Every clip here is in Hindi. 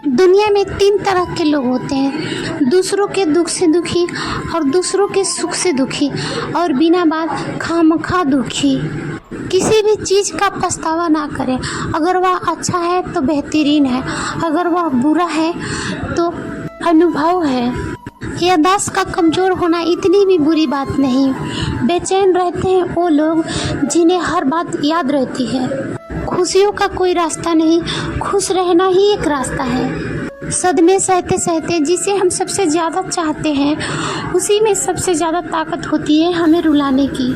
दुनिया में 3 तरह के लोग होते हैं, दूसरों के दुख से दुखी और दूसरों के सुख से दुखी और बिना बात खामखा दुखी। किसी भी चीज़ का पछतावा ना करें। अगर वह अच्छा है तो बेहतरीन है, अगर वह बुरा है तो अनुभव है। याददाश्त का कमज़ोर होना इतनी भी बुरी बात नहीं। बेचैन रहते हैं वो लोग जिन्हें हर बात याद रहती है। खुशियों का कोई रास्ता नहीं, खुश रहना ही एक रास्ता है। सदमे सहते सहते जिसे हम सबसे ज़्यादा चाहते हैं, उसी में सबसे ज़्यादा ताकत होती है हमें रुलाने की।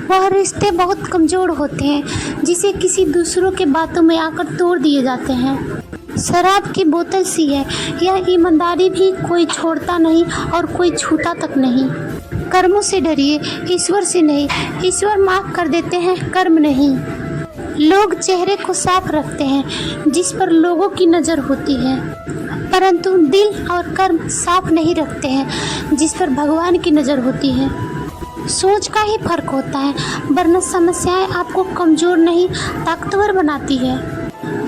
वह रिश्ते बहुत कमज़ोर होते हैं जिसे किसी दूसरों के बातों में आकर तोड़ दिए जाते हैं। शराब की बोतल सी है, यह ईमानदारी भी कोई छोड़ता नहीं और कोई छूता तक नहीं। कर्मों से डरिए, ईश्वर से नहीं। ईश्वर माफ़ कर देते हैं, कर्म नहीं। लोग चेहरे को साफ रखते हैं जिस पर लोगों की नज़र होती है, परंतु दिल और कर्म साफ नहीं रखते हैं जिस पर भगवान की नज़र होती है। सोच का ही फर्क होता है, वरना समस्याएं आपको कमज़ोर नहीं ताकतवर बनाती है।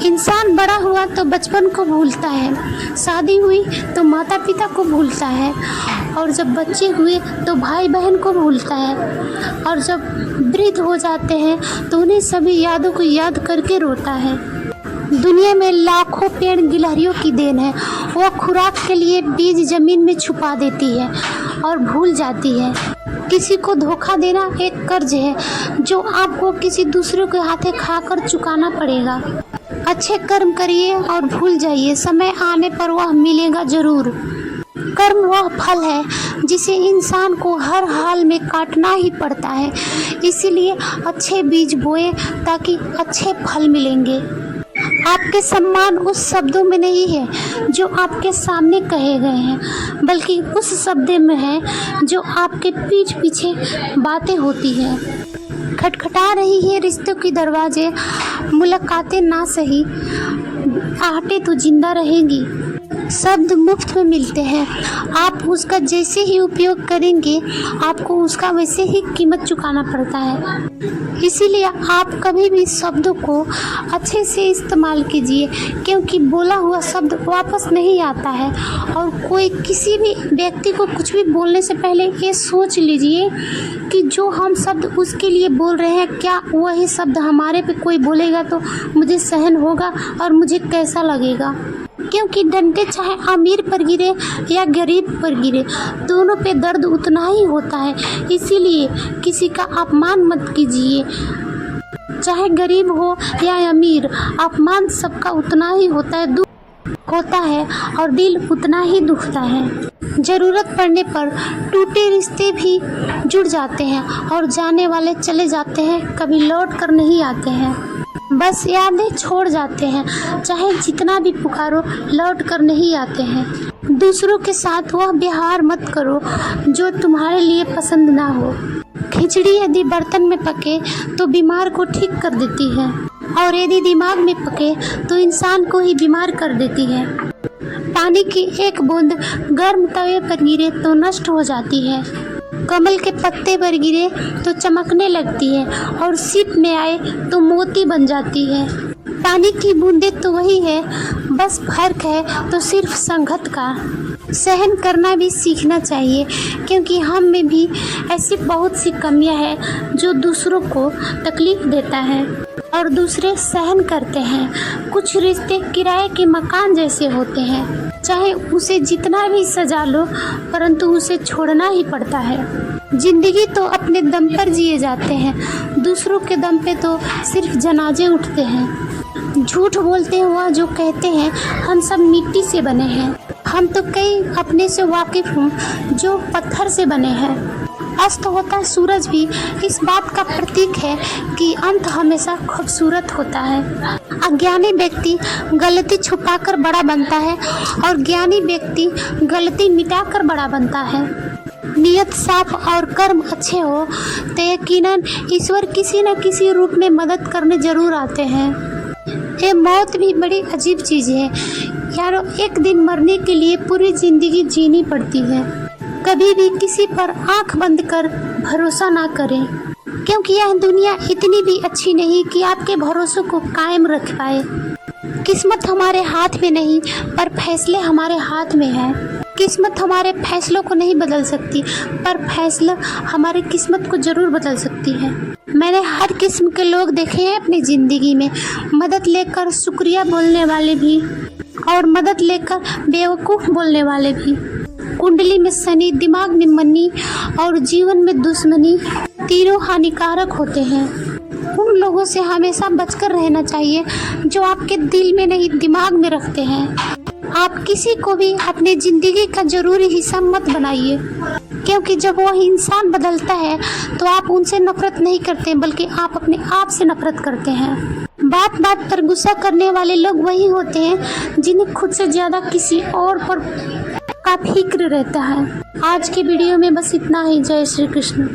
इंसान बड़ा हुआ तो बचपन को भूलता है, शादी हुई तो माता पिता को भूलता है, और जब बच्चे हुए तो भाई बहन को भूलता है, और जब वृद्ध हो जाते हैं तो उन्हें सभी यादों को याद करके रोता है। दुनिया में लाखों पेड़ गिलहरियों की देन है। वह खुराक के लिए बीज जमीन में छुपा देती है और भूल जाती है। किसी को धोखा देना एक कर्ज है जो आपको किसी दूसरे के हाथे खाकर चुकाना पड़ेगा। अच्छे कर्म करिए और भूल जाइए, समय आने पर वह मिलेगा जरूर। कर्म वह फल है जिसे इंसान को हर हाल में काटना ही पड़ता है, इसीलिए अच्छे बीज बोए ताकि अच्छे फल मिलेंगे। आपके सम्मान उस शब्दों में नहीं है जो आपके सामने कहे गए हैं, बल्कि उस शब्द में है जो आपके पीठ पीछे बातें होती है। खटखटा रही है रिश्तों की दरवाजे, मुलाकातें ना सही, आहटें तो जिंदा रहेंगी। शब्द मुफ्त में मिलते हैं, आप उसका जैसे ही उपयोग करेंगे आपको उसका वैसे ही कीमत चुकाना पड़ता है। इसीलिए आप कभी भी शब्दों को अच्छे से इस्तेमाल कीजिए, क्योंकि बोला हुआ शब्द वापस नहीं आता है। और कोई किसी भी व्यक्ति को कुछ भी बोलने से पहले ये सोच लीजिए कि जो हम शब्द उसके लिए बोल रहे हैं, क्या वही शब्द हमारे पे कोई बोलेगा तो मुझे सहन होगा और मुझे कैसा लगेगा। क्योंकि डंडे चाहे अमीर पर गिरे या गरीब पर गिरे, दोनों पे दर्द उतना ही होता है। इसीलिए किसी का अपमान मत कीजिए, चाहे गरीब हो या अमीर, अपमान सबका उतना ही होता है, दुख होता है और दिल उतना ही दुखता है। ज़रूरत पड़ने पर टूटे रिश्ते भी जुड़ जाते हैं और जाने वाले चले जाते हैं, कभी लौट कर नहीं आते हैं। बस यादें छोड़ जाते हैं, चाहे जितना भी पुकारो लौट कर नहीं आते हैं। दूसरों के साथ वह व्यवहार मत करो जो तुम्हारे लिए पसंद ना हो। खिचड़ी यदि बर्तन में पके तो बीमार को ठीक कर देती है, और यदि दिमाग में पके तो इंसान को ही बीमार कर देती है। पानी की एक बूंद गर्म तवे पर गिरे तो नष्ट हो जाती है, कमल के पत्ते पर गिरे तो चमकने लगती है, और सीप में आए तो मोती बन जाती है। पानी की बूंदें तो वही है, बस फर्क है तो सिर्फ संगत का। सहन करना भी सीखना चाहिए, क्योंकि हम में भी ऐसी बहुत सी कमियां हैं जो दूसरों को तकलीफ देता है और दूसरे सहन करते हैं। कुछ रिश्ते किराए के मकान जैसे होते हैं, चाहे उसे जितना भी सजा लो परंतु उसे छोड़ना ही पड़ता है। जिंदगी तो अपने दम पर जिए जाते हैं, दूसरों के दम पे तो सिर्फ जनाजे उठते हैं। झूठ बोलते हैं वह जो कहते हैं हम सब मिट्टी से बने हैं। हम तो कई अपने से वाकिफ हूँ जो पत्थर से बने हैं। अस्त होता सूरज भी इस बात का प्रतीक है कि अंत हमेशा खूबसूरत होता है। अज्ञानी व्यक्ति गलती छुपाकर बड़ा बनता है और ज्ञानी व्यक्ति गलती मिटाकर बड़ा बनता है। नियत साफ और कर्म अच्छे हो तो यकीनन ईश्वर किसी न किसी रूप में मदद करने जरूर आते हैं। ये मौत भी बड़ी अजीब चीज़ है यारो, एक दिन मरने के लिए पूरी जिंदगी जीनी पड़ती है। कभी भी किसी पर आंख बंद कर भरोसा ना करें, क्योंकि यह दुनिया इतनी भी अच्छी नहीं कि आपके भरोसे को कायम रख पाए। किस्मत हमारे हाथ में नहीं, पर फैसले हमारे हाथ में है। किस्मत हमारे फैसलों को नहीं बदल सकती, पर फैसला हमारी किस्मत को ज़रूर बदल सकती है। मैंने हर किस्म के लोग देखे हैं अपनी ज़िंदगी में, मदद लेकर शुक्रिया बोलने वाले भी और मदद लेकर बेवकूफ़ बोलने वाले भी। कुंडली में शनि, दिमाग में मनी और जीवन में दुश्मनी तीनों हानिकारक होते हैं। उन लोगों से हमेशा बचकर रहना चाहिए जो आपके दिल में नहीं दिमाग में रखते हैं। आप किसी को भी अपनी ज़िंदगी का ज़रूरी हिस्सा मत बनाइए, क्योंकि जब वो इंसान बदलता है तो आप उनसे नफरत नहीं करते, बल्कि आप अपने आप से नफरत करते हैं। बात बात पर गुस्सा करने वाले लोग वही होते हैं जिन्हें खुद से ज़्यादा किसी और पर का फिक्र रहता है। आज के वीडियो में बस इतना ही। जय श्री कृष्ण।